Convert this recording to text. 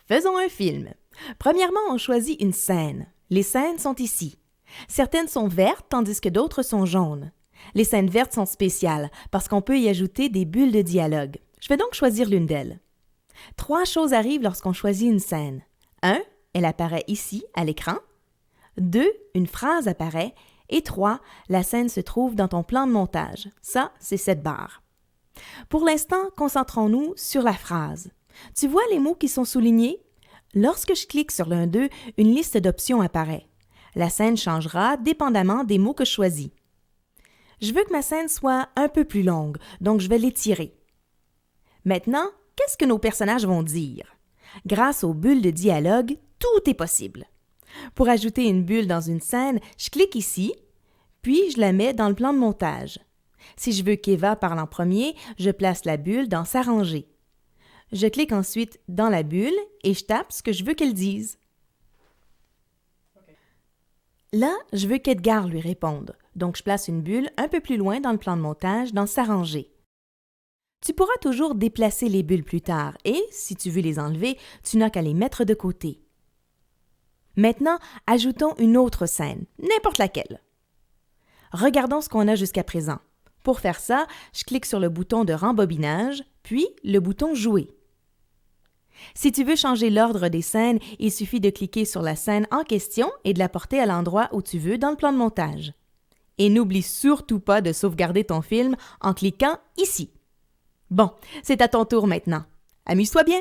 Faisons un film. Premièrement, on choisit une scène. Les scènes sont ici. Certaines sont vertes tandis que d'autres sont jaunes. Les scènes vertes sont spéciales parce qu'on peut y ajouter des bulles de dialogue. Je vais donc choisir l'une d'elles. 3 choses arrivent lorsqu'on choisit une scène. 1. Elle apparaît ici, à l'écran. 2. Une phrase apparaît. Et 3. La scène se trouve dans ton plan de montage. Ça, c'est cette barre. Pour l'instant, concentrons-nous sur la phrase. Tu vois les mots qui sont soulignés? Lorsque je clique sur l'un d'eux, une liste d'options apparaît. La scène changera dépendamment des mots que je choisis. Je veux que ma scène soit un peu plus longue, donc je vais l'étirer. Maintenant, qu'est-ce que nos personnages vont dire? Grâce aux bulles de dialogue, tout est possible. Pour ajouter une bulle dans une scène, je clique ici, puis je la mets dans le plan de montage. Si je veux qu'Eva parle en premier, je place la bulle dans « S'arranger ». Je clique ensuite dans la bulle et je tape ce que je veux qu'elle dise. Là, je veux qu'Edgar lui réponde, donc je place une bulle un peu plus loin dans le plan de montage dans « S'arranger ». Tu pourras toujours déplacer les bulles plus tard et, si tu veux les enlever, tu n'as qu'à les mettre de côté. Maintenant, ajoutons une autre scène, n'importe laquelle. Regardons ce qu'on a jusqu'à présent. Pour faire ça, je clique sur le bouton de rembobinage, puis le bouton « Jouer ». Si tu veux changer l'ordre des scènes, il suffit de cliquer sur la scène en question et de la porter à l'endroit où tu veux dans le plan de montage. Et n'oublie surtout pas de sauvegarder ton film en cliquant ici. Bon, c'est à ton tour maintenant. Amuse-toi bien!